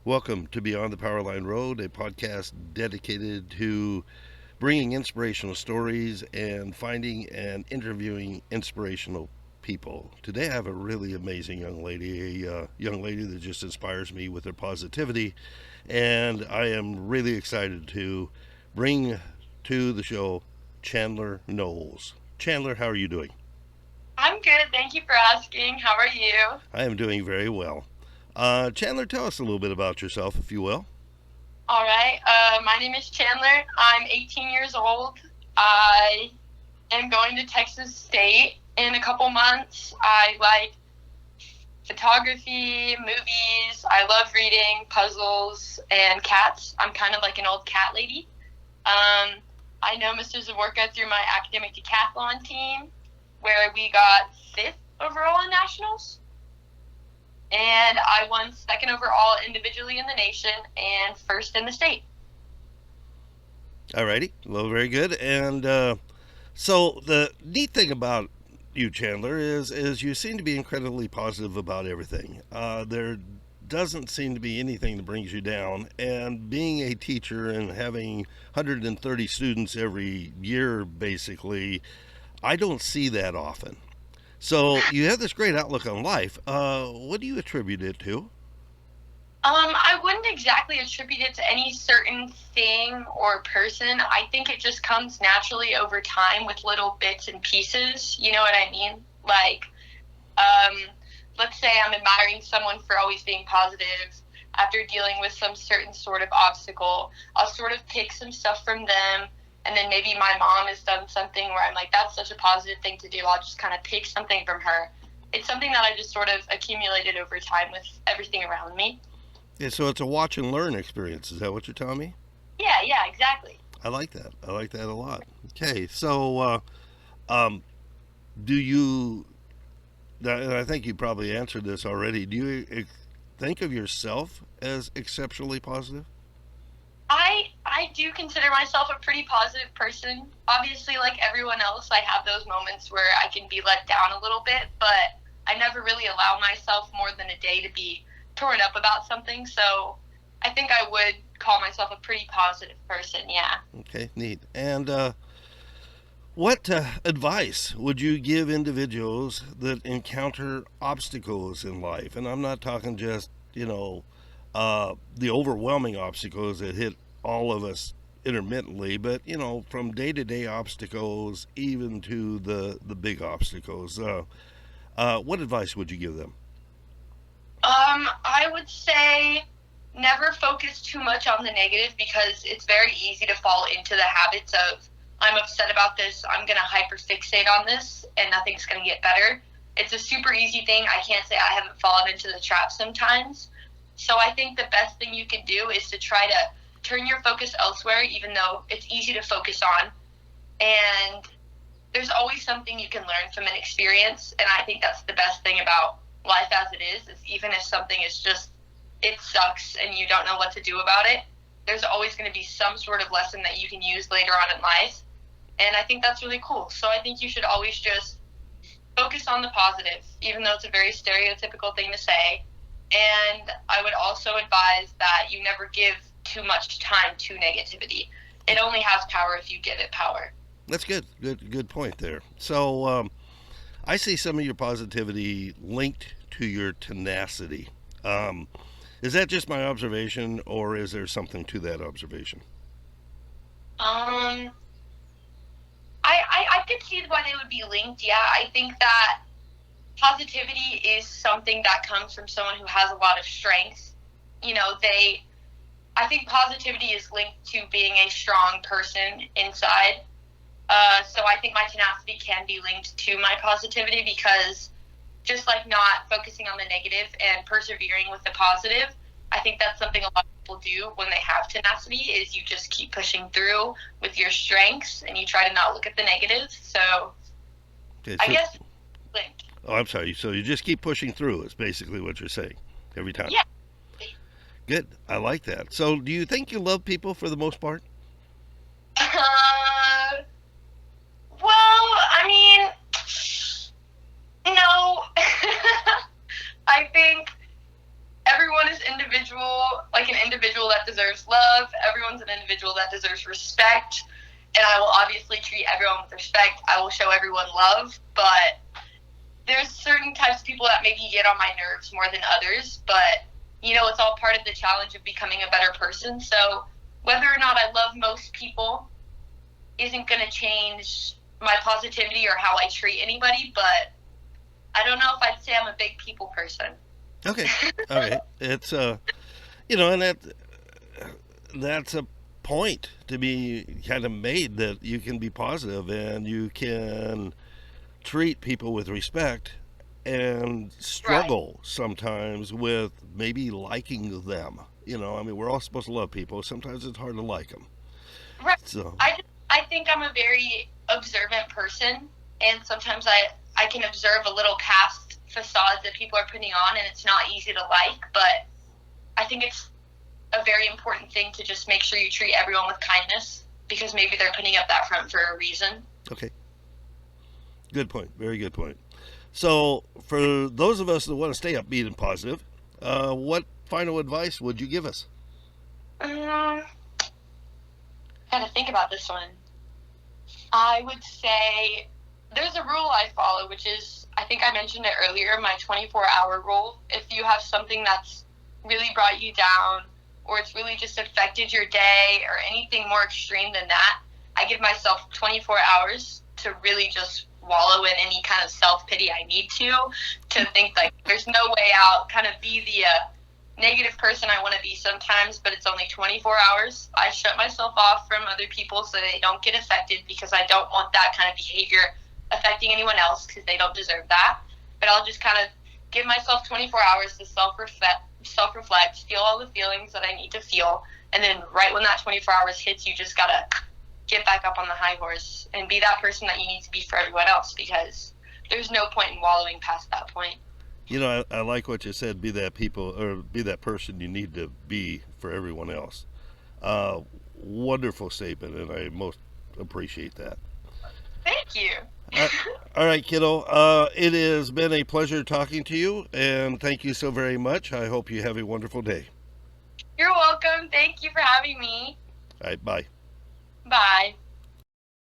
Welcome to Beyond the Powerline Road, a podcast dedicated to bringing inspirational stories and finding and interviewing inspirational people. Today I have a really amazing young lady, a young lady that just inspires me with her positivity, and I am really excited to bring to the show Chandler Knowles. Chandler, how are you doing? I'm good. Thank you for asking. How are you? I am doing very well. Chandler, tell us a little bit about yourself, if you will. All right. My name is Chandler. I'm 18 years old. I am going to Texas State in a couple months. I like photography, movies. I love reading, puzzles, and cats. I'm kind of like an old cat lady. I know Mr. Zaworka through my academic decathlon team, where we got fifth overall in nationals. And I won second overall individually in the nation and first in the state. Alrighty, well, very good. And so the neat thing about you, Chandler, is you seem to be incredibly positive about everything. There doesn't seem to be anything that brings you down. And being a teacher and having 130 students every year, basically, I don't see that often. So you have this great outlook on life. What do you attribute it to? I wouldn't exactly attribute it to any certain thing or person. I think it just comes naturally over time with little bits and pieces. You know what I mean? Like, um, let's say I'm admiring someone for always being positive. After dealing with some certain sort of obstacle, I'll sort of pick some stuff from them. And then maybe my mom has done something where I'm like, that's such a positive thing to do. I'll just kind of pick something from her. It's something that I just sort of accumulated over time with everything around me. Yeah, so it's a watch and learn experience. Is that what you're telling me? Yeah, yeah, exactly. I like that. I like that a lot. Okay, so um, do you? And I think you probably answered this already. Do you think of yourself as exceptionally positive? I do consider myself a pretty positive person. Obviously, like everyone else, I have those moments where I can be let down a little bit, but I never really allow myself more than a day to be torn up about something. So I think I would call myself a pretty positive person. Yeah. Okay, neat. And what advice would you give individuals that encounter obstacles in life? And I'm not talking just, the overwhelming obstacles that hit all of us intermittently, but, from day to day obstacles, even to the big obstacles. What advice would you give them? I would say never focus too much on the negative because it's very easy to fall into the habits of I'm upset about this, I'm gonna hyperfixate on this, and nothing's gonna get better. It's a super easy thing. I can't say I haven't fallen into the trap sometimes. So I think the best thing you can do is to try to turn your focus elsewhere, even though it's easy to focus on. And there's always something you can learn from an experience, and I think that's the best thing about life as it is even if something is just it sucks and you don't know what to do about it, there's always going to be some sort of lesson that you can use later on in life, and I think that's really cool. So I think you should always just focus on the positive, even though it's a very stereotypical thing to say. And I would also advise that you never give too much time to negativity. It only has power if you give it power. That's good. Good point there. So I see some of your positivity linked to your tenacity. Um, is that just my observation, or is there something to that observation? um I could see why they would be linked. Yeah, I think that positivity is something that comes from someone who has a lot of strength. I think positivity is linked to being a strong person inside. So I think my tenacity can be linked to my positivity because just like not focusing on the negative and persevering with the positive, I think that's something a lot of people do when they have tenacity is you just keep pushing through with your strengths and you try to not look at the negatives. So Okay, I so, guess linked. oh, I'm sorry. So you just keep pushing through. Is basically what you're saying every time. Yeah. Good. I like that. So, do you think you love people for the most part? Uh, well, I mean, no. I think everyone is individual an individual that deserves love. Everyone's an individual that deserves respect. And I will obviously treat everyone with respect. I will show everyone love. But there's certain types of people that maybe get on my nerves more than others. But, it's all part of the challenge of becoming a better person. So whether or not I love most people isn't going to change my positivity or how I treat anybody. But I don't know if I'd say I'm a big people person. Okay. All right. It's and that's a point to be kind of made, that you can be positive and you can treat people with respect and struggle sometimes with maybe liking them. We're all supposed to love people. Sometimes it's hard to like them. Right. So I think I'm a very observant person, and sometimes I can observe a little past facades that people are putting on, and it's not easy to like, but I think it's a very important thing to just make sure you treat everyone with kindness, because maybe they're putting up that front for a reason. Okay. Good point. Very good point. So, for those of us that want to stay upbeat and positive, what final advice would you give us? I gotta think about this one. I would say there's a rule I follow, which is, I think I mentioned it earlier, my 24-hour rule. If you have something that's really brought you down, or it's really just affected your day, or anything more extreme than that, I give myself 24 hours to really just wallow in any kind of self-pity I need to think like there's no way out, kind of be the negative person I want to be sometimes, but it's only 24 hours. I shut myself off from other people so they don't get affected, because I don't want that kind of behavior affecting anyone else, because they don't deserve that. But I'll just kind of give myself 24 hours to self-reflect, feel all the feelings that I need to feel, and then right when that 24 hours hits, you just gotta get back up on the high horse and be that person that you need to be for everyone else, because there's no point in wallowing past that point. I like what you said. Be that person you need to be for everyone else. Wonderful statement, and I most appreciate that. Thank you. All right, kiddo. It has been a pleasure talking to you, and thank you so very much. I hope you have a wonderful day. You're welcome. Thank you for having me. All right, bye. Bye.